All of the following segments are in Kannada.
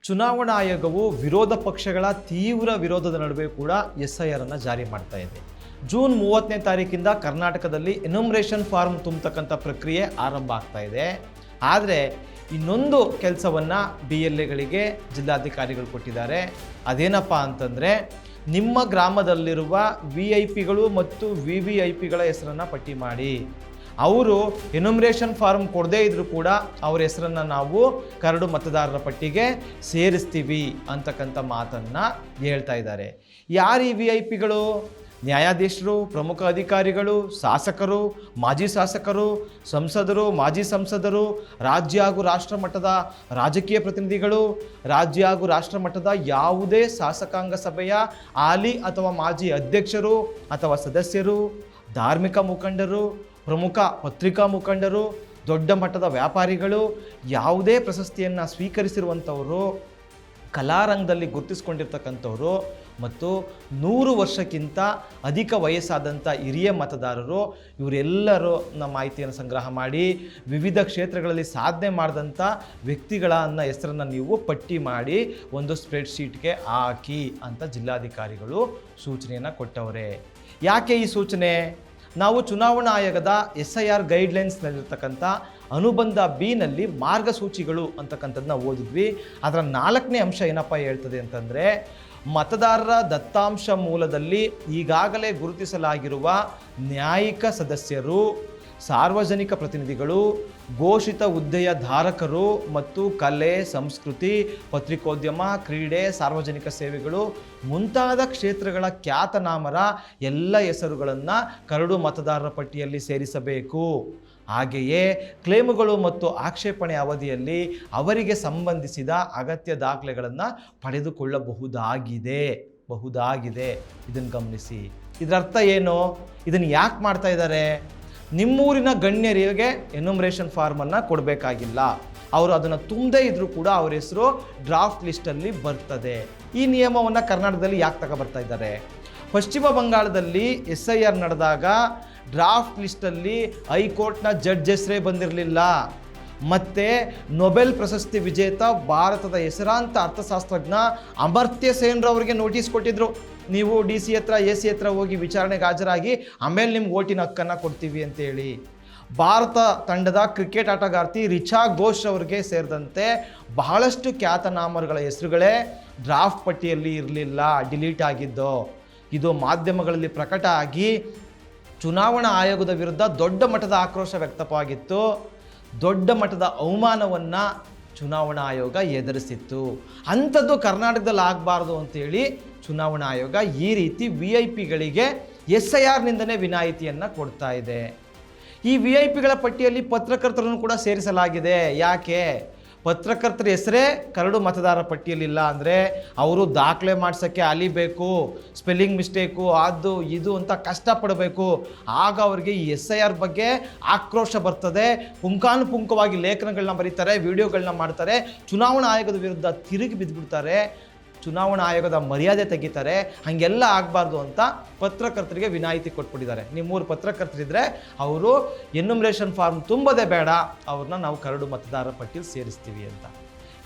ಚುನಾವಣಾ ಆಯೋಗವು ವಿರೋಧ ಪಕ್ಷಗಳ ತೀವ್ರ ವಿರೋಧದ ನಡುವೆ ಕೂಡ SIR ಅನ್ನು ಜಾರಿ ಮಾಡ್ತಾ ಇದೆ. ಜೂನ್ 30ನೇ ತಾರೀಕಿಂದ ಕರ್ನಾಟಕದಲ್ಲಿ ಎನ್ಯುಮರೇಷನ್ ಫಾರ್ಮ್ ತುಂಬತಕ್ಕಂಥ ಪ್ರಕ್ರಿಯೆ ಆರಂಭ ಆಗ್ತಾ ಇದೆ. ಆದರೆ ಇನ್ನೊಂದು ಕೆಲಸವನ್ನು BLAಗಳಿಗೆ ಜಿಲ್ಲಾಧಿಕಾರಿಗಳು ಕೊಟ್ಟಿದ್ದಾರೆ. ಅದೇನಪ್ಪ ಅಂತಂದರೆ, ನಿಮ್ಮ ಗ್ರಾಮದಲ್ಲಿರುವ VIPಗಳು ಮತ್ತು VVIPಗಳ ಹೆಸರನ್ನು ಪಟ್ಟಿ ಮಾಡಿ. ಅವರು ಎನ್ಯುಮರೇಷನ್ ಫಾರ್ಮ್ ಕೊಡದೇ ಇದ್ದರೂ ಕೂಡ ಅವ್ರ ಹೆಸರನ್ನು ನಾವು ಕರಡು ಮತದಾರರ ಪಟ್ಟಿಗೆ ಸೇರಿಸ್ತೀವಿ ಅಂತಕ್ಕಂಥ ಮಾತನ್ನು ಹೇಳ್ತಾ ಇದ್ದಾರೆ. ಯಾರು ಈ VIPಗಳು? ನ್ಯಾಯಾಧೀಶರು, ಪ್ರಮುಖ ಅಧಿಕಾರಿಗಳು, ಶಾಸಕರು, ಮಾಜಿ ಶಾಸಕರು, ಸಂಸದರು, ಮಾಜಿ ಸಂಸದರು, ರಾಜ್ಯ ಹಾಗೂ ರಾಷ್ಟ್ರ ಮಟ್ಟದ ರಾಜಕೀಯ ಪ್ರತಿನಿಧಿಗಳು, ರಾಜ್ಯ ಹಾಗೂ ರಾಷ್ಟ್ರ ಮಟ್ಟದ ಯಾವುದೇ ಶಾಸಕಾಂಗ ಸಭೆಯ ಹಾಲಿ ಅಥವಾ ಮಾಜಿ ಅಧ್ಯಕ್ಷರು ಅಥವಾ ಸದಸ್ಯರು, ಧಾರ್ಮಿಕ ಮುಖಂಡರು, ಪ್ರಮುಖ ಪತ್ರಿಕಾ ಮುಖಂಡರು, ದೊಡ್ಡ ಮಟ್ಟದ ವ್ಯಾಪಾರಿಗಳು, ಯಾವುದೇ ಪ್ರಶಸ್ತಿಯನ್ನು ಸ್ವೀಕರಿಸಿರುವಂಥವರು, ಕಲಾರಂಗದಲ್ಲಿ ಗುರುತಿಸ್ಕೊಂಡಿರ್ತಕ್ಕಂಥವ್ರು ಮತ್ತು 100 ವರ್ಷಕ್ಕಿಂತ ಅಧಿಕ ವಯಸ್ಸಾದಂಥ ಹಿರಿಯ ಮತದಾರರು, ಇವರೆಲ್ಲರೂ ನಮ್ಮ ಮಾಹಿತಿಯನ್ನು ಸಂಗ್ರಹ ಮಾಡಿ ವಿವಿಧ ಕ್ಷೇತ್ರಗಳಲ್ಲಿ ಸಾಧನೆ ಮಾಡಿದಂಥ ವ್ಯಕ್ತಿಗಳನ್ನು ಹೆಸರನ್ನು ನೀವು ಪಟ್ಟಿ ಮಾಡಿ ಒಂದು ಸ್ಪ್ರೆಡ್ಶೀಟ್ಗೆ ಹಾಕಿ ಅಂತ ಜಿಲ್ಲಾಧಿಕಾರಿಗಳು ಸೂಚನೆಯನ್ನು ಕೊಟ್ಟವರೇ. ಯಾಕೆ ಈ ಸೂಚನೆ? ನಾವು ಚುನಾವಣಾ ಆಯೋಗದ SIR ಗೈಡ್ಲೈನ್ಸ್ನಲ್ಲಿರ್ತಕ್ಕಂಥ ಅನುಬಂಧ B-ನಲ್ಲಿ ಮಾರ್ಗಸೂಚಿಗಳು ಅಂತಕ್ಕಂಥದ್ದನ್ನ ಓದಿದ್ವಿ. ಅದರ 4ನೇ ಅಂಶ ಏನಪ್ಪ ಹೇಳ್ತದೆ ಅಂತಂದರೆ, ಮತದಾರರ ದತ್ತಾಂಶ ಮೂಲದಲ್ಲಿ ಈಗಾಗಲೇ ಗುರುತಿಸಲಾಗಿರುವ ನ್ಯಾಯಿಕ ಸದಸ್ಯರು, ಸಾರ್ವಜನಿಕ ಪ್ರತಿನಿಧಿಗಳು, ಘೋಷಿತ ಹುದ್ದೆಯ ಧಾರಕರು ಮತ್ತು ಕಲೆ, ಸಂಸ್ಕೃತಿ, ಪತ್ರಿಕೋದ್ಯಮ, ಕ್ರೀಡೆ, ಸಾರ್ವಜನಿಕ ಸೇವೆಗಳು ಮುಂತಾದ ಕ್ಷೇತ್ರಗಳ ಖ್ಯಾತನಾಮರ ಎಲ್ಲ ಹೆಸರುಗಳನ್ನು ಕರಡು ಮತದಾರರ ಪಟ್ಟಿಯಲ್ಲಿ ಸೇರಿಸಬೇಕು. ಹಾಗೆಯೇ ಕ್ಲೇಮುಗಳು ಮತ್ತು ಆಕ್ಷೇಪಣೆ ಅವಧಿಯಲ್ಲಿ ಅವರಿಗೆ ಸಂಬಂಧಿಸಿದ ಅಗತ್ಯ ದಾಖಲೆಗಳನ್ನು ಪಡೆದುಕೊಳ್ಳಬಹುದಾಗಿದೆ. ಇದನ್ನು ಗಮನಿಸಿ. ಇದರ ಅರ್ಥ ಏನು? ಇದನ್ನು ಯಾಕೆ ಮಾಡ್ತಾ ಇದ್ದಾರೆ? ನಿಮ್ಮೂರಿನ ಗಣ್ಯರಿಗೆ ಎನ್ಯುಮರೇಷನ್ ಫಾರ್ಮನ್ನು ಕೊಡಬೇಕಾಗಿಲ್ಲ. ಅವರು ಅದನ್ನು ತುಂಬದೇ ಇದ್ದರೂ ಕೂಡ ಅವ್ರ ಹೆಸರು ಡ್ರಾಫ್ಟ್ ಲಿಸ್ಟಲ್ಲಿ ಬರ್ತದೆ. ಈ ನಿಯಮವನ್ನು ಕರ್ನಾಟಕದಲ್ಲಿ ಯಾಕೆ ತಗೊಬರ್ತಾ ಇದ್ದಾರೆ? ಪಶ್ಚಿಮ ಬಂಗಾಳದಲ್ಲಿ SIR ನಡೆದಾಗ ಡ್ರಾಫ್ಟ್ ಲಿಸ್ಟಲ್ಲಿ ಹೈಕೋರ್ಟ್ನ ಜಡ್ಜ್ ಹೆಸರೇ ಬಂದಿರಲಿಲ್ಲ. ಮತ್ತು ನೊಬೆಲ್ ಪ್ರಶಸ್ತಿ ವಿಜೇತ ಭಾರತದ ಹೆಸರಾಂತ ಅರ್ಥಶಾಸ್ತ್ರಜ್ಞ ಅಮರ್ತ್ಯ ಸೇನ್ರವರಿಗೆ ನೋಟಿಸ್ ಕೊಟ್ಟಿದ್ರು, ನೀವು DC ಹತ್ರ AC ಹತ್ರ ಹೋಗಿ ವಿಚಾರಣೆಗೆ ಹಾಜರಾಗಿ ಆಮೇಲೆ ನಿಮ್ಗೆ ಓಟಿನ ಹಕ್ಕನ್ನು ಕೊಡ್ತೀವಿ ಅಂತೇಳಿ. ಭಾರತ ತಂಡದ ಕ್ರಿಕೆಟ್ ಆಟಗಾರ್ತಿ ರಿಚಾ ಘೋಷ್ ಅವರಿಗೆ ಸೇರಿದಂತೆ ಬಹಳಷ್ಟು ಖ್ಯಾತನಾಮರುಗಳ ಹೆಸರುಗಳೇ ಡ್ರಾಫ್ಟ್ ಪಟ್ಟಿಯಲ್ಲಿ ಇರಲಿಲ್ಲ, ಡಿಲೀಟ್ ಆಗಿದ್ದು. ಇದು ಮಾಧ್ಯಮಗಳಲ್ಲಿ ಪ್ರಕಟ ಆಗಿ ಚುನಾವಣಾ ಆಯೋಗದ ವಿರುದ್ಧ ದೊಡ್ಡ ಮಟ್ಟದ ಆಕ್ರೋಶ ವ್ಯಕ್ತವಾಗಿತ್ತು. ದೊಡ್ಡ ಮಟ್ಟದ ಅವಮಾನವನ್ನು ಚುನಾವಣಾ ಆಯೋಗ ಎದುರಿಸಿತ್ತು. ಅಂಥದ್ದು ಕರ್ನಾಟಕದಲ್ಲಿ ಆಗಬಾರ್ದು ಅಂತೇಳಿ ಚುನಾವಣಾ ಆಯೋಗ ಈ ರೀತಿ VIPಗಳಿಗೆ SIRನಿಂದನೇ ವಿನಾಯಿತಿಯನ್ನು ಕೊಡ್ತಾ ಇದೆ. ಈ VIPಗಳ ಪಟ್ಟಿಯಲ್ಲಿ ಪತ್ರಕರ್ತರನ್ನು ಕೂಡ ಸೇರಿಸಲಾಗಿದೆ. ಯಾಕೆ? ಪತ್ರಕರ್ತರ ಹೆಸರೇ ಕರಡು ಮತದಾರರ ಪಟ್ಟಿಯಲ್ಲಿಲ್ಲ ಅಂದರೆ ಅವರು ದಾಖಲೆ ಮಾಡಿಸೋಕ್ಕೆ ಅಲಿಬೇಕು, ಸ್ಪೆಲ್ಲಿಂಗ್ ಮಿಸ್ಟೇಕು ಅದು ಇದು ಅಂತ ಕಷ್ಟಪಡಬೇಕು. ಆಗ ಅವರಿಗೆ ಈ SIR ಬಗ್ಗೆ ಆಕ್ರೋಶ ಬರ್ತದೆ. ಪುಂಖಾನುಪುಂಖವಾಗಿ ಲೇಖನಗಳನ್ನ ಬರೀತಾರೆ, ವಿಡಿಯೋಗಳನ್ನ ಮಾಡ್ತಾರೆ, ಚುನಾವಣಾ ಆಯೋಗದ ವಿರುದ್ಧ ತಿರುಗಿ ಬಿದ್ದುಬಿಡ್ತಾರೆ, ಚುನಾವಣಾ ಆಯೋಗದ ಮರ್ಯಾದೆ ತೆಗಿತಾರೆ. ಹಾಗೆಲ್ಲ ಆಗಬಾರ್ದು ಅಂತ ಪತ್ರಕರ್ತರಿಗೆ ವಿನಾಯಿತಿ ಕೊಟ್ಬಿಟ್ಟಿದ್ದಾರೆ. ನಿಮ್ಮೂರು ಪತ್ರಕರ್ತರಿದ್ದರೆ ಅವರು ಎನ್ಯುಮರೇಷನ್ ಫಾರ್ಮ್ ತುಂಬದೇ ಬೇಡ, ಅವ್ರನ್ನ ನಾವು ಕರಡು ಮತದಾರರ ಪಟ್ಟಿಯಲ್ಲಿ ಸೇರಿಸ್ತೀವಿ ಅಂತ.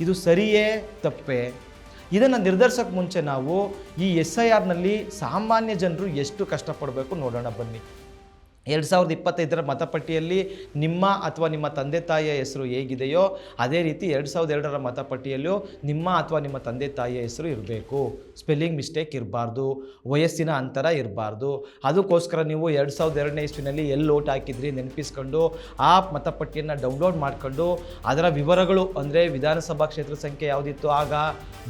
ಇದು ಸರಿಯೇ ತಪ್ಪೇ? ಇದನ್ನು ನಿರ್ಧರಿಸೋಕ್ಕೆ ಮುಂಚೆ ನಾವು ಈ SIRನಲ್ಲಿ ಸಾಮಾನ್ಯ ಜನರು ಎಷ್ಟು ಕಷ್ಟಪಡಬೇಕು ನೋಡೋಣ ಬನ್ನಿ. 2025ರ ಮತಪಟ್ಟಿಯಲ್ಲಿ ನಿಮ್ಮ ಅಥವಾ ನಿಮ್ಮ ತಂದೆ ತಾಯಿಯ ಹೆಸರು ಹೇಗಿದೆಯೋ ಅದೇ ರೀತಿ 2002ರ ಮತಪಟ್ಟಿಯಲ್ಲೂ ನಿಮ್ಮ ಅಥವಾ ನಿಮ್ಮ ತಂದೆ ತಾಯಿಯ ಹೆಸರು ಇರಬೇಕು. ಸ್ಪೆಲ್ಲಿಂಗ್ ಮಿಸ್ಟೇಕ್ ಇರಬಾರ್ದು, ವಯಸ್ಸಿನ ಅಂತರ ಇರಬಾರ್ದು. ಅದಕ್ಕೋಸ್ಕರ ನೀವು 2002ನೇ ಇಸ್ವಿನಲ್ಲಿ ಎಲ್ಲಿ ಓಟ್ ಹಾಕಿದ್ರಿ ನೆನಪಿಸ್ಕೊಂಡು ಆ ಮತಪಟ್ಟಿಯನ್ನು ಡೌನ್ಲೋಡ್ ಮಾಡಿಕೊಂಡು ಅದರ ವಿವರಗಳು ಅಂದರೆ ವಿಧಾನಸಭಾ ಕ್ಷೇತ್ರ ಸಂಖ್ಯೆ ಯಾವುದಿತ್ತು ಆಗ,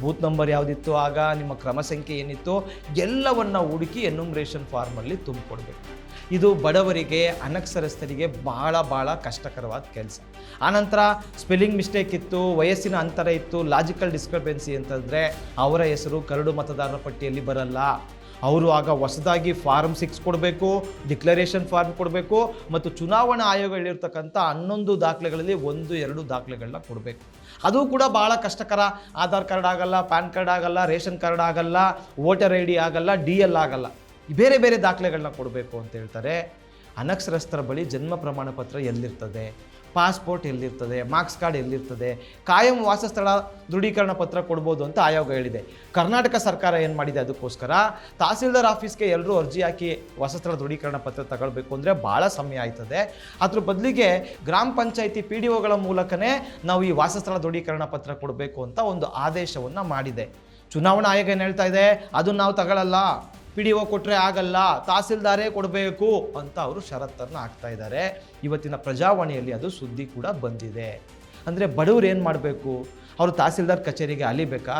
ಬೂತ್ ನಂಬರ್ ಯಾವುದಿತ್ತು ಆಗ, ನಿಮ್ಮ ಕ್ರಮ ಸಂಖ್ಯೆ ಏನಿತ್ತು ಎಲ್ಲವನ್ನು ಹುಡುಕಿ ಎನ್ಯುಮರೇಷನ್ ಫಾರ್ಮಲ್ಲಿ ತುಂಬಿಕೊಡ್ಬೇಕು. ಇದು ಬಡವರಿಗೆ, ಅನಕ್ಷರಸ್ಥರಿಗೆ ಭಾಳ ಕಷ್ಟಕರವಾದ ಕೆಲಸ. ಆನಂತರ ಸ್ಪೆಲ್ಲಿಂಗ್ ಮಿಸ್ಟೇಕ್ ಇತ್ತು, ವಯಸ್ಸಿನ ಅಂತರ ಇತ್ತು, ಲಾಜಿಕಲ್ ಡಿಸ್ಕ್ರಿಪೆನ್ಸಿ ಅಂತಂದರೆ ಅವರ ಹೆಸರು ಕರಡು ಮತದಾರರ ಪಟ್ಟಿಯಲ್ಲಿ ಬರಲ್ಲ. ಅವರು ಆಗ ಹೊಸದಾಗಿ ಫಾರ್ಮ್ 6 ಕೊಡಬೇಕು, ಡಿಕ್ಲರೇಷನ್ ಫಾರ್ಮ್ ಕೊಡಬೇಕು ಮತ್ತು ಚುನಾವಣಾ ಆಯೋಗಗಳಿರ್ತಕ್ಕಂಥ 11 ದಾಖಲೆಗಳಲ್ಲಿ 1-2 ದಾಖಲೆಗಳನ್ನ ಕೊಡಬೇಕು. ಅದು ಕೂಡ ಭಾಳ ಕಷ್ಟಕರ. ಆಧಾರ್ ಕಾರ್ಡ್ ಆಗಲ್ಲ, ಪ್ಯಾನ್ ಕಾರ್ಡ್ ಆಗಲ್ಲ, ರೇಷನ್ ಕಾರ್ಡ್ ಆಗಲ್ಲ, ವೋಟರ್ ID ಆಗಲ್ಲ, DL ಆಗಲ್ಲ, ಬೇರೆ ದಾಖಲೆಗಳನ್ನ ಕೊಡಬೇಕು ಅಂತ ಹೇಳ್ತಾರೆ. ಅನಕ್ಷರಸ್ಥರ ಬಳಿ ಜನ್ಮ ಪ್ರಮಾಣ ಪತ್ರ ಎಲ್ಲಿರ್ತದೆ? ಪಾಸ್ಪೋರ್ಟ್ ಎಲ್ಲಿರ್ತದೆ, ಮಾರ್ಕ್ಸ್ ಕಾರ್ಡ್ ಎಲ್ಲಿರ್ತದೆ, ಕಾಯಂ ವಾಸಸ್ಥಳ ದೃಢೀಕರಣ ಪತ್ರ ಕೊಡ್ಬೋದು ಅಂತ ಆಯೋಗ ಹೇಳಿದೆ. ಕರ್ನಾಟಕ ಸರ್ಕಾರ ಏನು ಮಾಡಿದೆ, ಅದಕ್ಕೋಸ್ಕರ ತಹಸೀಲ್ದಾರ್ ಆಫೀಸ್ಗೆ ಎಲ್ಲರೂ ಅರ್ಜಿ ಹಾಕಿ ವಾಸಸ್ಥಳ ದೃಢೀಕರಣ ಪತ್ರ ತಗೊಳ್ಬೇಕು ಅಂದರೆ ಭಾಳ ಸಮಯ ಆಯ್ತದೆ. ಅದ್ರ ಬದಲಿಗೆ ಗ್ರಾಮ ಪಂಚಾಯಿತಿ PDOಗಳ ಮೂಲಕನೇ ನಾವು ಈ ವಾಸಸ್ಥಳ ದೃಢೀಕರಣ ಪತ್ರ ಕೊಡಬೇಕು ಅಂತ ಒಂದು ಆದೇಶವನ್ನು ಮಾಡಿದೆ. ಚುನಾವಣಾ ಆಯೋಗ ಏನು ಹೇಳ್ತಾ ಇದೆ, ಅದನ್ನು ನಾವು ತಗೊಳ್ಳಲ್ಲ, PDO ಕೊಟ್ಟರೆ ಆಗಲ್ಲ, ತಹಸೀಲ್ದಾರೇ ಕೊಡಬೇಕು ಅಂತ ಅವರು ಷರತ್ತನ್ನು ಹಾಕ್ತಾ ಇದ್ದಾರೆ. ಇವತ್ತಿನ ಪ್ರಜಾವಾಣಿಯಲ್ಲಿ ಅದು ಸುದ್ದಿ ಕೂಡ ಬಂದಿದೆ. ಅಂದರೆ ಬಡವರು ಏನು ಮಾಡಬೇಕು, ಅವರು ತಹಸೀಲ್ದಾರ್ ಕಚೇರಿಗೆ ಅಲಿಬೇಕಾ,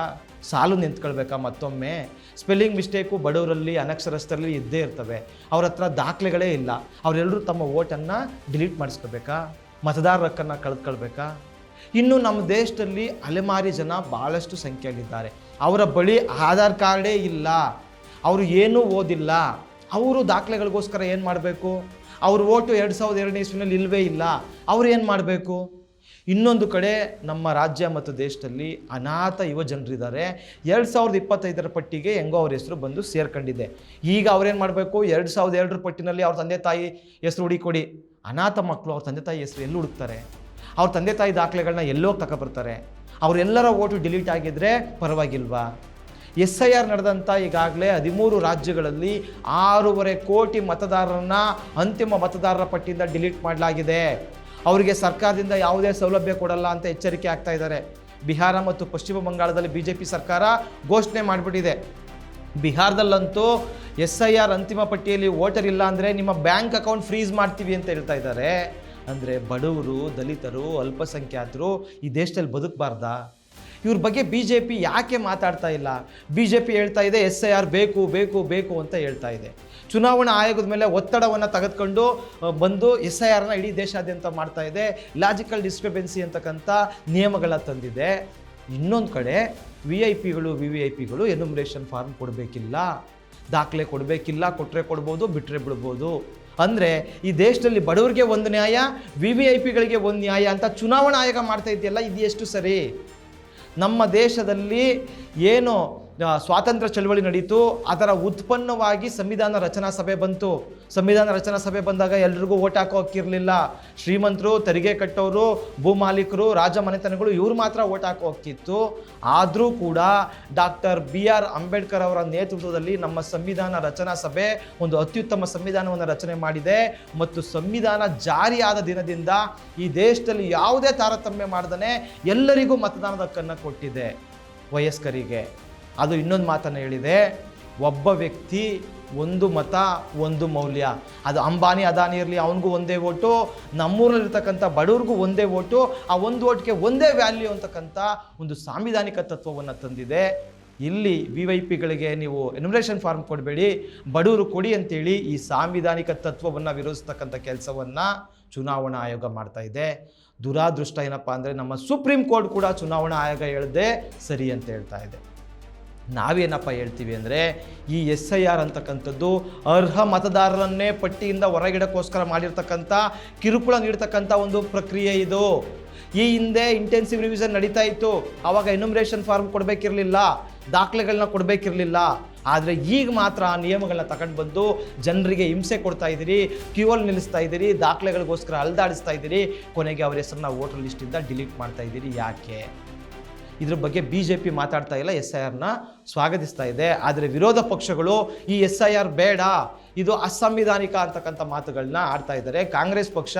ಸಾಲು ನಿಂತ್ಕೊಳ್ಬೇಕಾ, ಮತ್ತೊಮ್ಮೆ ಸ್ಪೆಲ್ಲಿಂಗ್ ಮಿಸ್ಟೇಕು ಬಡವರಲ್ಲಿ ಅನಕ್ಷರಸ್ಥರಲ್ಲಿ ಇದ್ದೇ ಇರ್ತವೆ, ಅವ್ರ ಹತ್ರ ದಾಖಲೆಗಳೇ ಇಲ್ಲ, ಅವರೆಲ್ಲರೂ ತಮ್ಮ ವೋಟನ್ನು ಡಿಲೀಟ್ ಮಾಡಿಸ್ಕೋಬೇಕಾ, ಮತದಾರರ ಹಕ್ಕನ್ನು ಕಳೆದುಕೊಳ್ಬೇಕಾ? ಇನ್ನು ನಮ್ಮ ದೇಶದಲ್ಲಿ ಅಲೆಮಾರಿ ಜನ ಭಾಳಷ್ಟು ಸಂಖ್ಯೆಯಲ್ಲಿದ್ದಾರೆ. ಅವರ ಬಳಿ ಆಧಾರ್ ಕಾರ್ಡೇ ಇಲ್ಲ, ಅವರು ಏನೂ ಓದಿಲ್ಲ, ಅವರು ದಾಖಲೆಗಳಿಗೋಸ್ಕರ ಏನು ಮಾಡಬೇಕು? ಅವ್ರ ಓಟು 2002 ಇಸ್ವಿನಲ್ಲಿ ಇಲ್ಲವೇ ಇಲ್ಲ, ಅವ್ರು ಏನು ಮಾಡಬೇಕು? ಇನ್ನೊಂದು ಕಡೆ ನಮ್ಮ ರಾಜ್ಯ ಮತ್ತು ದೇಶದಲ್ಲಿ ಅನಾಥ ಯುವ ಜನರಿದ್ದಾರೆ. 2025 ಪಟ್ಟಿಗೆ ಹೆಂಗೋ ಅವ್ರ ಹೆಸರು ಬಂದು ಸೇರ್ಕೊಂಡಿದೆ. ಈಗ ಅವ್ರೇನು ಮಾಡಬೇಕು, 2002 ಪಟ್ಟಿನಲ್ಲಿ ಅವ್ರ ತಂದೆ ತಾಯಿ ಹೆಸರು ಹುಡುಕೊಡಿ. ಅನಾಥ ಮಕ್ಕಳು ಅವ್ರ ತಂದೆ ತಾಯಿ ಹೆಸರು ಎಲ್ಲಿ ಹುಡುಕ್ತಾರೆ? ಅವ್ರ ತಂದೆ ತಾಯಿ ದಾಖಲೆಗಳನ್ನ ಎಲ್ಲೋಗಿ ತಗೊಬರ್ತಾರೆ? ಅವರೆಲ್ಲರ ಓಟು ಡಿಲೀಟ್ ಆಗಿದ್ದರೆ ಪರವಾಗಿಲ್ವಾ? SIR ನಡೆದಂಥ ಈಗಾಗಲೇ 13 ರಾಜ್ಯಗಳಲ್ಲಿ 6.5 ಕೋಟಿ ಮತದಾರರನ್ನ ಅಂತಿಮ ಮತದಾರರ ಪಟ್ಟಿಯಿಂದ ಡಿಲೀಟ್ ಮಾಡಲಾಗಿದೆ. ಅವರಿಗೆ ಸರ್ಕಾರದಿಂದ ಯಾವುದೇ ಸೌಲಭ್ಯ ಕೊಡಲ್ಲ ಅಂತ ಎಚ್ಚರಿಕೆ ಆಗ್ತಾ ಇದ್ದಾರೆ. ಬಿಹಾರ ಮತ್ತು ಪಶ್ಚಿಮ ಬಂಗಾಳದಲ್ಲಿ BJP ಸರ್ಕಾರ ಘೋಷಣೆ ಮಾಡಿಬಿಟ್ಟಿದೆ. ಬಿಹಾರದಲ್ಲಂತೂ SIR ಅಂತಿಮ ಪಟ್ಟಿಯಲ್ಲಿ ವೋಟರ್ ಇಲ್ಲ ಅಂದರೆ ನಿಮ್ಮ ಬ್ಯಾಂಕ್ ಅಕೌಂಟ್ ಫ್ರೀಸ್ ಮಾಡ್ತೀವಿ ಅಂತ ಹೇಳ್ತಾ ಇದ್ದಾರೆ. ಅಂದರೆ ಬಡವರು, ದಲಿತರು, ಅಲ್ಪಸಂಖ್ಯಾತರು ಈ ದೇಶದಲ್ಲಿ ಬದುಕಬಾರ್ದಾ? ಇವ್ರ ಬಗ್ಗೆ BJP ಯಾಕೆ ಮಾತಾಡ್ತಾ ಇಲ್ಲ? BJP ಹೇಳ್ತಾ ಇದೆ SIR ಬೇಕು ಬೇಕು ಬೇಕು ಅಂತ ಹೇಳ್ತಾ ಇದೆ. ಚುನಾವಣಾ ಆಯೋಗದ ಮೇಲೆ ಒತ್ತಡವನ್ನು ತೆಗೆದುಕೊಂಡು ಬಂದು SIRನ ಇಡೀ ದೇಶಾದ್ಯಂತ ಮಾಡ್ತಾ ಇದೆ. ಲಾಜಿಕಲ್ ಡಿಸ್ಕ್ರಿಪೆನ್ಸಿ ಅಂತಕ್ಕಂಥ ನಿಯಮಗಳ ತಂದಿದೆ. ಇನ್ನೊಂದು ಕಡೆ VIPಗಳು VVIPಗಳು ಎನ್ಯುಮರೇಷನ್ ಫಾರ್ಮ್ ಕೊಡಬೇಕಿಲ್ಲ, ದಾಖಲೆ ಕೊಡಬೇಕಿಲ್ಲ, ಕೊಟ್ಟರೆ ಕೊಡ್ಬೋದು, ಬಿಟ್ಟರೆ ಬಿಡ್ಬೋದು. ಅಂದರೆ ಈ ದೇಶದಲ್ಲಿ ಬಡವರಿಗೆ ಒಂದು ನ್ಯಾಯ, VVIPಗಳಿಗೆ ಒಂದು ನ್ಯಾಯ ಅಂತ ಚುನಾವಣಾ ಆಯೋಗ ಮಾಡ್ತಾ ಇದೆಯಲ್ಲ, ಇದು ಎಷ್ಟು ಸರಿ? ನಮ್ಮ ದೇಶದಲ್ಲಿ ಏನು ಸ್ವಾತಂತ್ರ್ಯ ಚಳವಳಿ ನಡೀತು, ಅದರ ಉತ್ಪನ್ನವಾಗಿ ಸಂವಿಧಾನ ರಚನಾ ಸಭೆ ಬಂತು. ಸಂವಿಧಾನ ರಚನಾ ಸಭೆ ಬಂದಾಗ ಎಲ್ರಿಗೂ ಓಟ್ ಹಾಕೋ ಹಕ್ಕಿರಲಿಲ್ಲ. ಶ್ರೀಮಂತರು, ತೆರಿಗೆ ಕಟ್ಟೋರು, ಭೂಮಾಲೀಕರು, ರಾಜ ಮನೆತನಗಳು ಇವ್ರು ಮಾತ್ರ ಓಟ್ ಹಾಕೋ ಹಕ್ಕಿತ್ತು. ಆದರೂ ಕೂಡ ಡಾಕ್ಟರ್ BR ಅಂಬೇಡ್ಕರ್ ಅವರ ನೇತೃತ್ವದಲ್ಲಿ ನಮ್ಮ ಸಂವಿಧಾನ ರಚನಾ ಸಭೆ ಒಂದು ಅತ್ಯುತ್ತಮ ಸಂವಿಧಾನವನ್ನು ರಚನೆ ಮಾಡಿದೆ. ಮತ್ತು ಸಂವಿಧಾನ ಜಾರಿಯಾದ ದಿನದಿಂದ ಈ ದೇಶದಲ್ಲಿ ಯಾವುದೇ ತಾರತಮ್ಯ ಮಾಡ್ದೇ ಎಲ್ಲರಿಗೂ ಮತದಾನದ ಹಕ್ಕನ್ನು ಕೊಟ್ಟಿದೆ, ವಯಸ್ಕರಿಗೆ. ಅದು ಇನ್ನೊಂದು ಮಾತನ್ನು ಹೇಳಿದೆ, ಒಬ್ಬ ವ್ಯಕ್ತಿ ಒಂದು ಮತ ಒಂದು ಮೌಲ್ಯ. ಅದು ಅಂಬಾನಿ ಅದಾನಿ ಇರಲಿ, ಅವನಿಗೂ ಒಂದೇ ಓಟು, ನಮ್ಮೂರಲ್ಲಿರ್ತಕ್ಕಂಥ ಬಡವ್ರಿಗೂ ಒಂದೇ ಓಟು, ಆ ಒಂದು ಓಟ್ಗೆ ಒಂದೇ ವ್ಯಾಲ್ಯೂ ಅಂತಕ್ಕಂಥ ಒಂದು ಸಾಂವಿಧಾನಿಕ ತತ್ವವನ್ನು ತಂದಿದೆ. ಇಲ್ಲಿ VIPಗಳಿಗೆ ನೀವು ಎನ್ಯುಮರೇಷನ್ ಫಾರ್ಮ್ ಕೊಡಬೇಡಿ, ಬಡವರು ಕೊಡಿ ಅಂತೇಳಿ ಈ ಸಾಂವಿಧಾನಿಕ ತತ್ವವನ್ನು ವಿರೋಧಿಸ್ತಕ್ಕಂಥ ಕೆಲಸವನ್ನು ಚುನಾವಣಾ ಆಯೋಗ ಮಾಡ್ತಾ ಇದೆ. ದುರಾದೃಷ್ಟ ಏನಪ್ಪ ಅಂದರೆ ನಮ್ಮ ಸುಪ್ರೀಂ ಕೋರ್ಟ್ ಕೂಡ ಚುನಾವಣಾ ಆಯೋಗ ಹೇಳ್ದೆ ಸರಿ ಅಂತ ಹೇಳ್ತಾ ಇದೆ. ನಾವೇನಪ್ಪ ಹೇಳ್ತೀವಿ ಅಂದರೆ ಈ SIR ಅಂತಕ್ಕಂಥದ್ದು ಅರ್ಹ ಮತದಾರರನ್ನೇ ಪಟ್ಟಿಯಿಂದ ಹೊರಗಿಡಕ್ಕೋಸ್ಕರ ಮಾಡಿರ್ತಕ್ಕಂಥ, ಕಿರುಕುಳ ನೀಡ್ತಕ್ಕಂಥ ಒಂದು ಪ್ರಕ್ರಿಯೆ ಇದು. ಈ ಹಿಂದೆ ಇಂಟೆನ್ಸಿವ್ ರಿವಿಷನ್ ನಡೀತಾ ಇತ್ತು, ಆವಾಗ ಎನ್ಯುಮರೇಷನ್ ಫಾರ್ಮ್ ಕೊಡಬೇಕಿರಲಿಲ್ಲ, ದಾಖಲೆಗಳನ್ನ ಕೊಡಬೇಕಿರಲಿಲ್ಲ. ಆದರೆ ಈಗ ಮಾತ್ರ ಆ ನಿಯಮಗಳನ್ನ ತಗೊಂಡು ಬಂದು ಜನರಿಗೆ ಹಿಂಸೆ ಕೊಡ್ತಾ ಇದ್ದೀರಿ, ಕ್ಯೂವಲ್ಲಿ ನಿಲ್ಲಿಸ್ತಾ ಇದ್ದೀರಿ, ದಾಖಲೆಗಳಿಗೋಸ್ಕರ ಅಲ್ದಾಡಿಸ್ತಾ ಇದ್ದೀರಿ, ಕೊನೆಗೆ ಅವರ ಹೆಸರನ್ನ ವೋಟರ್ ಲಿಸ್ಟಿಂದ ಡಿಲೀಟ್ ಮಾಡ್ತಾ ಇದ್ದೀರಿ. ಯಾಕೆ? ಇದ್ರ ಬಗ್ಗೆ BJP ಮಾತಾಡ್ತಾ ಇಲ್ಲ, SIRನ ಸ್ವಾಗತಿಸ್ತಾ ಇದೆ. ಆದರೆ ವಿರೋಧ ಪಕ್ಷಗಳು ಈ SIR ಬೇಡ, ಇದು ಅಸಂವಿಧಾನಿಕ ಅಂತಕ್ಕಂಥ ಮಾತುಗಳನ್ನ ಆಡ್ತಾ ಇದ್ದಾರೆ. ಕಾಂಗ್ರೆಸ್ ಪಕ್ಷ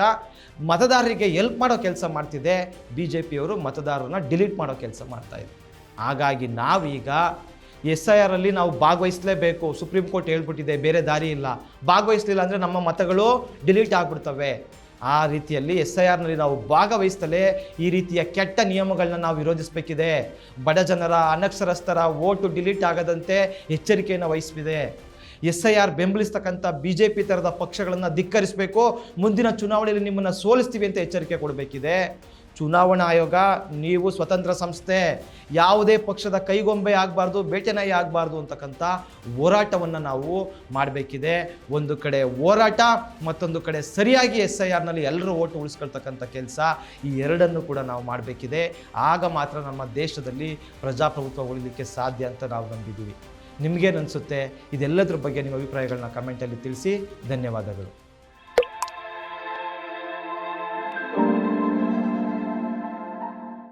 ಮತದಾರರಿಗೆ ಹೆಲ್ಪ್ ಮಾಡೋ ಕೆಲಸ ಮಾಡ್ತಿದೆ, BJPಯವರು ಮತದಾರರನ್ನ ಡಿಲೀಟ್ ಮಾಡೋ ಕೆಲಸ ಮಾಡ್ತಾ ಇದೆ. ಹಾಗಾಗಿ ನಾವೀಗ SIRಲ್ಲಿ ನಾವು ಭಾಗವಹಿಸಲೇಬೇಕು. ಸುಪ್ರೀಂ ಕೋರ್ಟ್ ಹೇಳ್ಬಿಟ್ಟಿದೆ, ಬೇರೆ ದಾರಿ ಇಲ್ಲ. ಭಾಗವಹಿಸಲಿಲ್ಲ ಅಂದರೆ ನಮ್ಮ ಮತಗಳು ಡಿಲೀಟ್ ಆಗಿಬಿಡ್ತವೆ. ಆ ರೀತಿಯಲ್ಲಿ SIRನಲ್ಲಿ ನಾವು ಭಾಗವಹಿಸ್ತಲೇ ಈ ರೀತಿಯ ಕೆಟ್ಟ ನಿಯಮಗಳನ್ನ ನಾವು ವಿರೋಧಿಸಬೇಕಿದೆ. ಬಡ ಜನರ, ಅನಕ್ಷರಸ್ಥರ ಓಟು ಡಿಲೀಟ್ ಆಗದಂತೆ ಎಚ್ಚರಿಕೆಯನ್ನು ವಹಿಸಲಿದೆ. SIR ಬೆಂಬಲಿಸ್ತಕ್ಕಂಥ BJP ಥರದ ಪಕ್ಷಗಳನ್ನು ಧಿಕ್ಕರಿಸಬೇಕು. ಮುಂದಿನ ಚುನಾವಣೆಯಲ್ಲಿ ನಿಮ್ಮನ್ನು ಸೋಲಿಸ್ತೀವಿ ಅಂತ ಎಚ್ಚರಿಕೆ ಕೊಡಬೇಕಿದೆ. ಚುನಾವಣಾ ಆಯೋಗ, ನೀವು ಸ್ವತಂತ್ರ ಸಂಸ್ಥೆ, ಯಾವುದೇ ಪಕ್ಷದ ಕೈಗೊಂಬೆ ಆಗಬಾರ್ದು, ಬೇಟೆನಾಯಿ ಆಗಬಾರ್ದು ಅಂತಕ್ಕಂಥ ಹೋರಾಟವನ್ನು ನಾವು ಮಾಡಬೇಕಿದೆ. ಒಂದು ಕಡೆ ಹೋರಾಟ, ಮತ್ತೊಂದು ಕಡೆ ಸರಿಯಾಗಿ SIRನಲ್ಲಿ ಎಲ್ಲರೂ ಓಟು ಉಳಿಸ್ಕೊಳ್ತಕ್ಕಂಥ ಕೆಲಸ, ಈ ಎರಡನ್ನು ಕೂಡ ನಾವು ಮಾಡಬೇಕಿದೆ. ಆಗ ಮಾತ್ರ ನಮ್ಮ ದೇಶದಲ್ಲಿ ಪ್ರಜಾಪ್ರಭುತ್ವ ಉಳಿಲಿಕ್ಕೆ ಸಾಧ್ಯ ಅಂತ ನಾವು ನಂಬಿದ್ದೀವಿ. ನಿಮಗೇನು ಅನಿಸುತ್ತೆ? ಇದೆಲ್ಲದ್ರ ಬಗ್ಗೆ ನಿಮ್ಮ ಅಭಿಪ್ರಾಯಗಳನ್ನ ಕಮೆಂಟಲ್ಲಿ ತಿಳಿಸಿ. ಧನ್ಯವಾದಗಳು.